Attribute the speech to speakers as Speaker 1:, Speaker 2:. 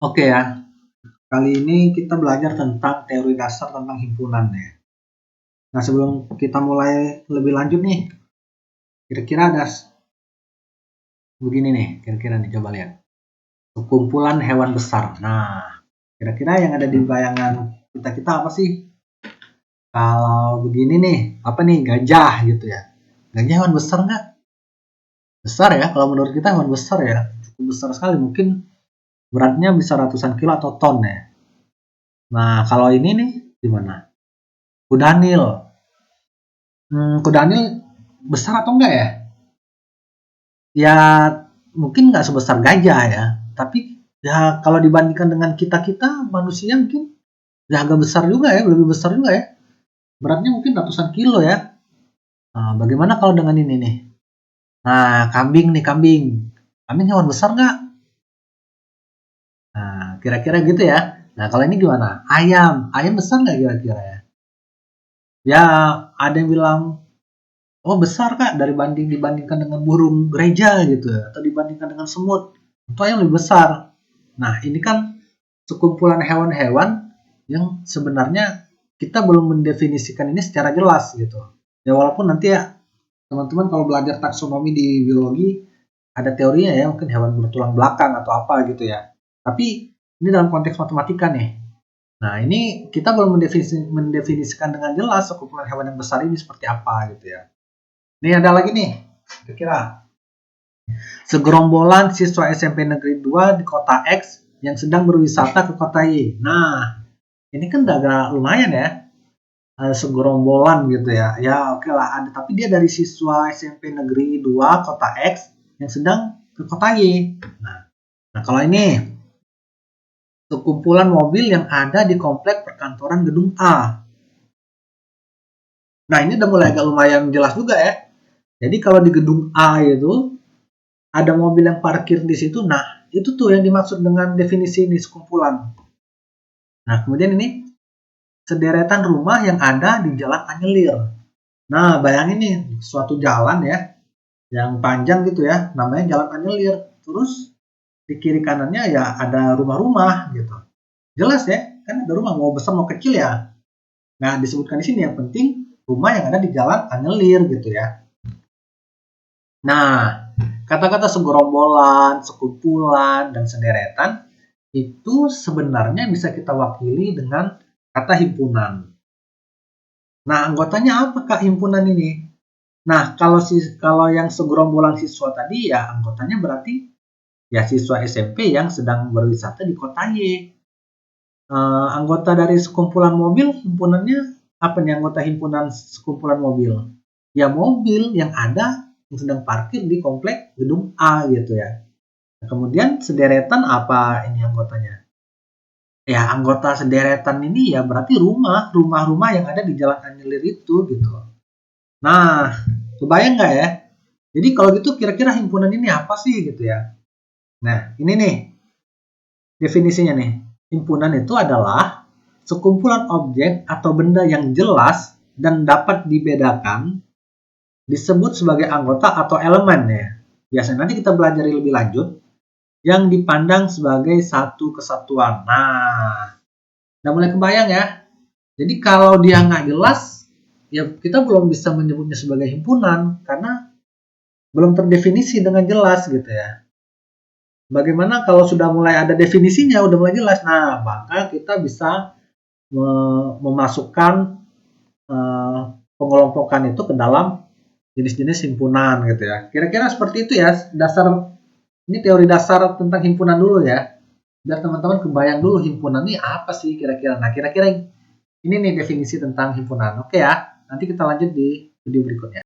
Speaker 1: Oke ya, kali ini kita belajar tentang teori dasar tentang himpunan ya. Nah, sebelum kita mulai lebih lanjut nih, kira-kira ada begini nih, kira-kira nih, coba lihat. Sekumpulan hewan besar. Nah, kira-kira yang ada di bayangan kita apa sih? Kalau begini nih, apa nih, gajah gitu ya. Gajah hewan besar nggak? Besar ya, kalau menurut kita hewan besar ya. Cukup besar sekali, mungkin beratnya bisa ratusan kilo atau ton ya. Nah, kalau ini nih, gimana? Kuda Nil. Kuda Nil besar atau enggak ya? Ya mungkin nggak sebesar gajah ya, tapi ya kalau dibandingkan dengan kita manusia mungkin ya agak besar juga ya, lebih besar juga ya. Beratnya mungkin ratusan kilo ya. Nah, bagaimana kalau dengan ini nih? Nah, kambing nih, kambing. Kambing hewan besar nggak? Nah, kira-kira gitu ya. Nah, kalau ini gimana? Ayam. Ayam besar nggak kira-kira ya? Ya, ada yang bilang, oh besar kak, dibandingkan dengan burung gereja gitu ya, atau dibandingkan dengan semut. Itu ayam lebih besar. Nah, ini kan sekumpulan hewan-hewan yang sebenarnya kita belum mendefinisikan ini secara jelas gitu. Ya walaupun nanti ya teman-teman kalau belajar taksonomi di biologi ada teorinya ya, mungkin hewan bertulang belakang atau apa gitu ya. Tapi ini dalam konteks matematika nih. Nah, ini kita belum mendefinisikan dengan jelas sekumpulan hewan yang besar ini seperti apa gitu ya. Ini ada lagi nih, kira-kira segerombolan siswa SMP Negeri 2 di kota X yang sedang berwisata ke kota Y. Nah, ini kan agak lumayan ya, segerombolan gitu ya. Ya oke lah, ada, tapi dia dari siswa SMP Negeri 2 kota X yang sedang ke kota Y. Nah kalau ini sekumpulan mobil yang ada di komplek perkantoran gedung A. Nah ini udah mulai agak lumayan jelas juga ya. Jadi kalau di gedung A itu ada mobil yang parkir di situ, nah itu tuh yang dimaksud dengan definisi ini sekumpulan. Nah kemudian ini sederetan rumah yang ada di Jalan Anyelir. Nah bayangin nih suatu jalan ya yang panjang gitu ya, namanya Jalan Anyelir. Terus di kiri kanannya ya ada rumah-rumah gitu. Jelas ya, kan ada rumah mau besar mau kecil ya. Nah disebutkan di sini yang penting rumah yang ada di Jalan Anyelir gitu ya. Nah, kata-kata segerombolan, sekumpulan, dan sederetan itu sebenarnya bisa kita wakili dengan kata himpunan. Nah, anggotanya apa Kak himpunan ini? Nah, kalau yang segerombolan siswa tadi ya anggotanya berarti ya siswa SMP yang sedang berwisata di kota Y. Anggota dari sekumpulan mobil, himpunannya apa nih anggota himpunan sekumpulan mobil? Ya mobil yang ada yang sedang parkir di komplek gedung A gitu ya. Nah, kemudian sederetan apa ini anggotanya? Ya anggota sederetan ini ya berarti rumah-rumah yang ada di Jalan Anyelir itu gitu. Nah, kebayang nggak ya? Jadi kalau gitu kira-kira himpunan ini apa sih gitu ya? Nah, ini nih definisinya nih. Himpunan itu adalah sekumpulan objek atau benda yang jelas dan dapat dibedakan disebut sebagai anggota atau elemen ya. Biasanya nanti kita belajar lebih lanjut yang dipandang sebagai satu kesatuan. Nah, udah mulai kebayang ya. Jadi kalau dia nggak jelas, ya kita belum bisa menyebutnya sebagai himpunan karena belum terdefinisi dengan jelas gitu ya. Bagaimana kalau sudah mulai ada definisinya, udah mulai jelas. Nah, maka kita bisa memasukkan pengelompokan itu ke dalam jenis-jenis himpunan gitu ya. Kira-kira seperti itu ya. Ini teori dasar tentang himpunan dulu ya. Biar teman-teman kebayang dulu himpunan ini apa sih kira-kira. Nah, kira-kira ini nih definisi tentang himpunan. Oke ya. Nanti kita lanjut di video berikutnya.